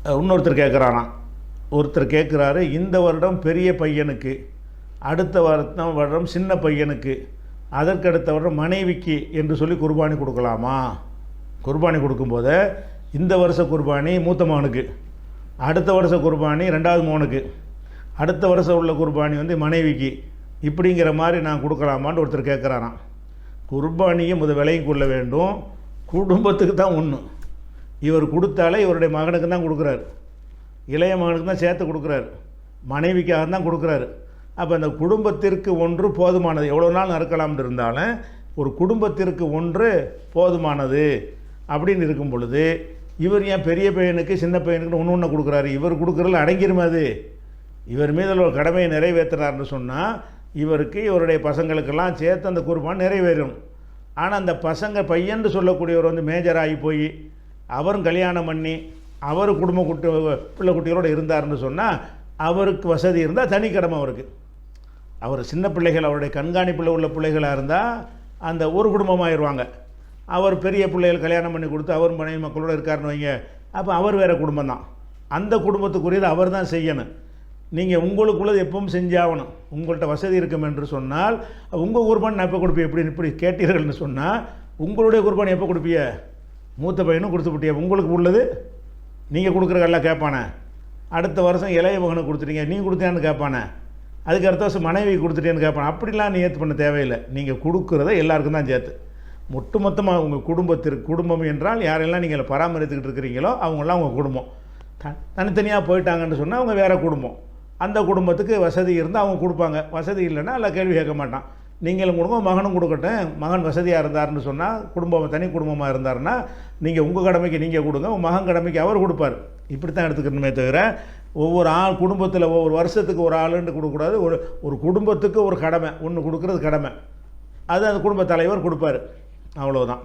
இன்னொருத்தர் கேட்குறாராம். ஒருத்தர் கேட்குறாரு, இந்த வருடம் பெரிய பையனுக்கு, அடுத்த வருடம் சின்ன பையனுக்கு, அதற்கடுத்த வருடம் மனைவிக்கு என்று சொல்லி குர்பானி கொடுக்கலாமா? குர்பானி கொடுக்கும்போது இந்த வருஷ குர்பானி மூத்த மகனுக்கு, அடுத்த வருஷ குர்பானி ரெண்டாவது மகனுக்கு, அடுத்த வருஷம் உள்ள குர்பானி வந்து மனைவிக்கு, இப்படிங்கிற மாதிரி நான் கொடுக்கலாமான்னு ஒருத்தர் கேட்குறாராம். குர்பானியை விலையும் கொள்ள வேண்டும். குடும்பத்துக்கு தான் ஒன்று. இவர் கொடுத்தாலே இவருடைய மகனுக்கு தான் கொடுக்குறாரு, இளைய மகனுக்கு தான் சேர்த்து கொடுக்குறாரு, மனைவிக்காக தான் கொடுக்குறாரு. அப்போ அந்த குடும்பத்திற்கு ஒன்று போதுமானது. எவ்வளோ நாள் நறுக்கலாம்னு இருந்தாலும் ஒரு குடும்பத்திற்கு ஒன்று போதுமானது அப்படின்னு இருக்கும் பொழுது இவர் ஏன் பெரிய பையனுக்கு சின்ன பையனுக்கு ஒன்று ஒன்று கொடுக்குறாரு? இவர் கொடுக்குறதுல அடங்கிருமா? அது இவர் மீதில் ஒரு கடமையை நிறைவேற்றுறாருன்னு சொன்னால் இவருக்கு இவருடைய பசங்களுக்கெல்லாம் சேர்த்து அந்த குர்பான் நிறைவேறும். ஆனால் அந்த பசங்க பையன்னு சொல்லக்கூடியவர் வந்து மேஜர் ஆகி போய் அவரும் கல்யாணம் பண்ணி அவர் குடும்ப பிள்ளை குட்டிகளோடு இருந்தார்னு சொன்னால் அவருக்கு வசதி இருந்தால் தனி கடமை அவருக்கு. அவர் சின்ன பிள்ளைகள் அவருடைய கண்காணிப்பில் உள்ள பிள்ளைகளாக இருந்தால் அந்த ஒரு குடும்பமாகிடுவாங்க. அவர் பெரிய பிள்ளைகள் கல்யாணம் பண்ணி கொடுத்து அவர் மனைவி மக்களோடு இருக்காருன்னு வைங்க, அப்போ அவர் வேறு குடும்பம் தான். அந்த குடும்பத்துக்குரியது அவர் தான் செய்யணும். நீங்கள் உங்களுக்குள்ளது எப்பவும் செஞ்சாகணும். உங்கள்கிட்ட வசதி இருக்கும் என்று சொன்னால் உங்கள் குர்பான் நான் எப்போ கொடுப்பீங்க? இப்படி கேட்டீர்கள்னு சொன்னால் உங்களுடைய குர்பான் எப்போ கொடுப்பீங்க? மூத்த பையனும் கொடுத்து விட்டியா? உங்களுக்கு உள்ளது நீங்கள் கொடுக்குறதெல்லாம் கேட்பானே. அடுத்த வருஷம் இளைய மகனுக்கு கொடுத்துட்டீங்க, நீங்கள் கொடுத்தியான்னு கேட்பானே. அதுக்கு அடுத்த வருஷம் மனைவி கொடுத்துட்டேன்னு கேட்பானே. அப்படிலாம் நீ ஏற்று பண்ண தேவையில்லை. நீங்கள் கொடுக்குறத எல்லாருக்கும் தான் சேர்த்து மொத்தமாக உங்கள் குடும்பத்திற்கு. குடும்பம் என்றால் யாரெல்லாம் நீங்கள் பராமரித்துக்கிட்டு இருக்கிறீங்களோ அவங்களாம் உங்கள் குடும்பம். தனித்தனியாக போயிட்டாங்கன்னு சொன்னால் அவங்க வேறு குடும்பம். அந்த குடும்பத்துக்கு வசதி இருந்தால் அவங்க கொடுப்பாங்க, வசதி இல்லைன்னா எல்லாம் கேள்வி கேட்க மாட்டான். நீங்களும் கொடுங்க, மகனும் கொடுக்கட்டும். மகன் வசதியாக இருந்தார்னு சொன்னால், குடும்பம் தனி குடும்பமாக இருந்தாருன்னா நீங்கள் உங்கள் கடமைக்கு நீங்கள் கொடுங்க, உங்கள் மகன் கடமைக்கு அவர் கொடுப்பார். இப்படி தான் எடுத்துக்கணுமே தவிர ஒவ்வொரு ஆள் குடும்பத்தில் ஒவ்வொரு வருஷத்துக்கு ஒரு ஆளுன்னு கொடுக்கக்கூடாது. ஒரு குடும்பத்துக்கு ஒரு கடமை ஒன்று கொடுக்குறது கடமை. அது அந்த குடும்ப தலைவர் கொடுப்பார். அவ்வளோதான்.